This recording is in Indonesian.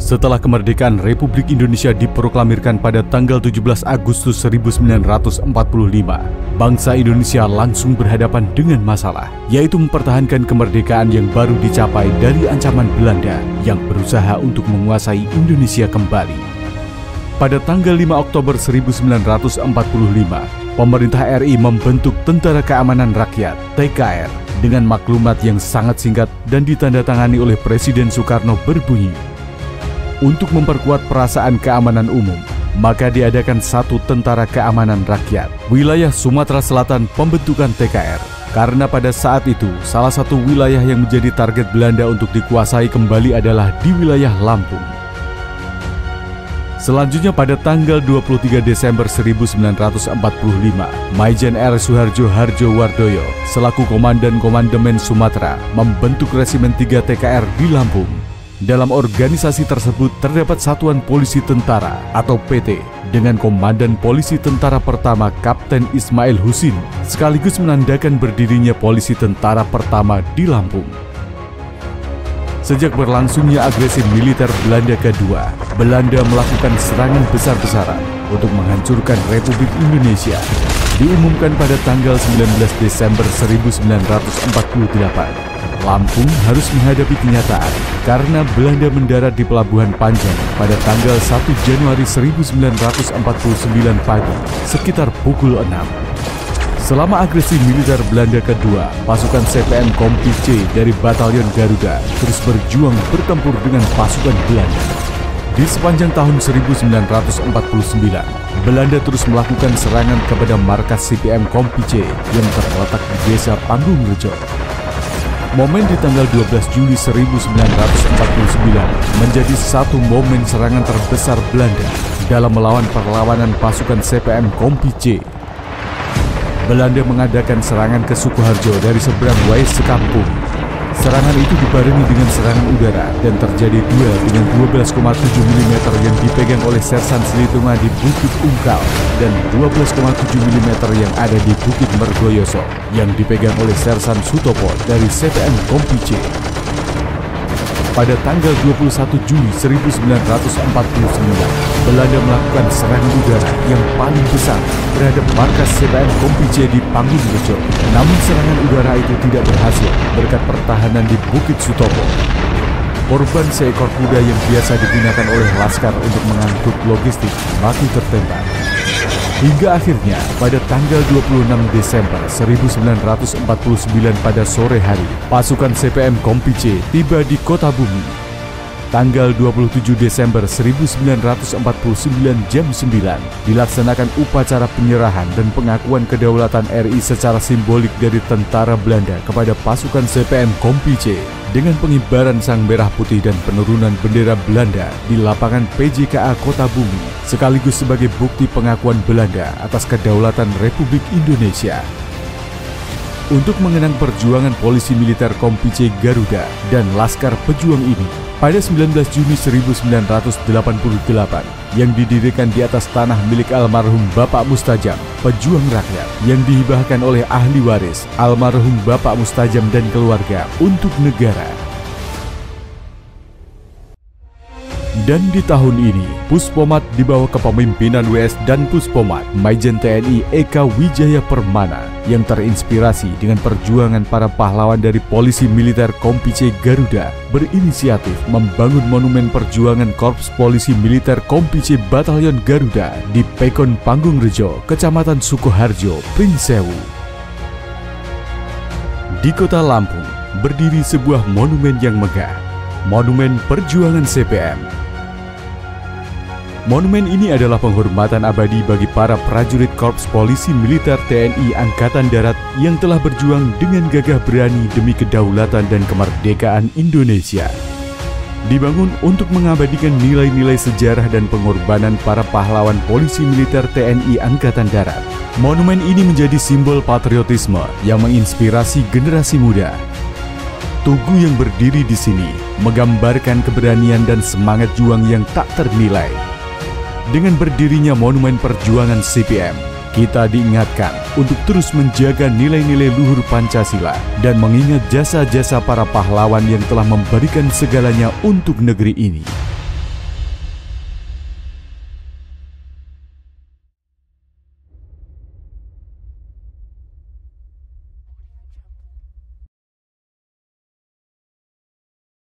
Setelah kemerdekaan Republik Indonesia diproklamirkan pada tanggal 17 Agustus 1945, bangsa Indonesia langsung berhadapan dengan masalah, yaitu mempertahankan kemerdekaan yang baru dicapai dari ancaman Belanda yang berusaha untuk menguasai Indonesia kembali. Pada tanggal 5 Oktober 1945, pemerintah RI membentuk Tentara Keamanan Rakyat (TKR) dengan maklumat yang sangat singkat dan ditandatangani oleh Presiden Soekarno berbunyi, untuk memperkuat perasaan keamanan umum, maka diadakan satu Tentara Keamanan Rakyat wilayah Sumatera Selatan pembentukan TKR. Karena pada saat itu, salah satu wilayah yang menjadi target Belanda untuk dikuasai kembali adalah di wilayah Lampung. Selanjutnya pada tanggal 23 Desember 1945, Maijen R. Suharjo Harjowardoyo selaku Komandan Komandemen Sumatera membentuk Resimen 3 TKR di Lampung. Dalam organisasi tersebut terdapat Satuan Polisi Tentara atau PT dengan Komandan Polisi Tentara Pertama Kapten Ismail Husin, sekaligus menandakan berdirinya Polisi Tentara Pertama di Lampung. Sejak berlangsungnya agresi militer Belanda kedua, Belanda melakukan serangan besar-besaran untuk menghancurkan Republik Indonesia. Diumumkan pada tanggal 19 Desember 1948. Lampung harus menghadapi kenyataan karena Belanda mendarat di Pelabuhan Panjang pada tanggal 1 Januari 1949 pagi sekitar pukul 6. Selama agresi militer Belanda kedua, pasukan CPM Kompi C dari Batalion Garuda terus berjuang bertempur dengan pasukan Belanda. Di sepanjang tahun 1949, Belanda terus melakukan serangan kepada markas CPM Kompi C yang terletak di Desa Panggung Rejo. Momen di tanggal 12 Juli 1949 menjadi satu momen serangan terbesar Belanda dalam melawan perlawanan pasukan CPM Kompi C. Belanda mengadakan serangan ke Sukoharjo dari seberang Wais Sekampung. Serangan itu dibarengi dengan serangan udara dan terjadi duel dengan 12,7 mm yang dipegang oleh Sersan Selitunga di Bukit Ungkal dan 12,7 mm yang ada di Bukit Mergoyoso yang dipegang oleh Sersan Sutopo dari CPM Kompi C. Pada tanggal 21 Juli 1949, Belanda melakukan serangan udara yang paling besar terhadap markas CPM Kompi C di Panggung Rejo. Namun serangan udara itu tidak berhasil berkat pertahanan di Bukit Sutopo. Korban seekor kuda yang biasa digunakan oleh Laskar untuk mengangkut logistik mati tertembak. Hingga akhirnya pada tanggal 26 Desember 1949 pada sore hari, pasukan CPM Kompi C tiba di Kota Bumi. Tanggal 27 Desember 1949 jam 9 dilaksanakan upacara penyerahan dan pengakuan kedaulatan RI secara simbolik dari tentara Belanda kepada pasukan CPM Kompi C dengan pengibaran sang merah putih dan penurunan bendera Belanda di lapangan PJKA Kota Bumi sekaligus sebagai bukti pengakuan Belanda atas kedaulatan Republik Indonesia. Untuk mengenang perjuangan polisi militer Kompi C Garuda dan Laskar Pejuang ini, pada 19 Juni 1988 yang didirikan di atas tanah milik almarhum Bapak Mustajam, pejuang rakyat yang dihibahkan oleh ahli waris almarhum Bapak Mustajam dan keluarga untuk negara. Dan di tahun ini, Puspomat di bawah kepemimpinan WS dan Puspomat Maijen TNI Eka Wijaya Permana yang terinspirasi dengan perjuangan para pahlawan dari polisi militer Kompi C Garuda berinisiatif membangun monumen perjuangan Korps Polisi Militer Kompi C Batalion Garuda di Pekon Panggung Rejo, Kecamatan Sukoharjo, Prinsewu. Di kota Lampung berdiri sebuah monumen yang megah, Monumen Perjuangan CPM. Monumen ini adalah penghormatan abadi bagi para prajurit Korps Polisi Militer TNI Angkatan Darat yang telah berjuang dengan gagah berani demi kedaulatan dan kemerdekaan Indonesia. Dibangun untuk mengabadikan nilai-nilai sejarah dan pengorbanan para pahlawan polisi militer TNI Angkatan Darat. Monumen ini menjadi simbol patriotisme yang menginspirasi generasi muda. Tugu yang berdiri di sini menggambarkan keberanian dan semangat juang yang tak ternilai. Dengan berdirinya Monumen Perjuangan CPM, kita diingatkan untuk terus menjaga nilai-nilai luhur Pancasila dan mengingat jasa-jasa para pahlawan yang telah memberikan segalanya untuk negeri ini.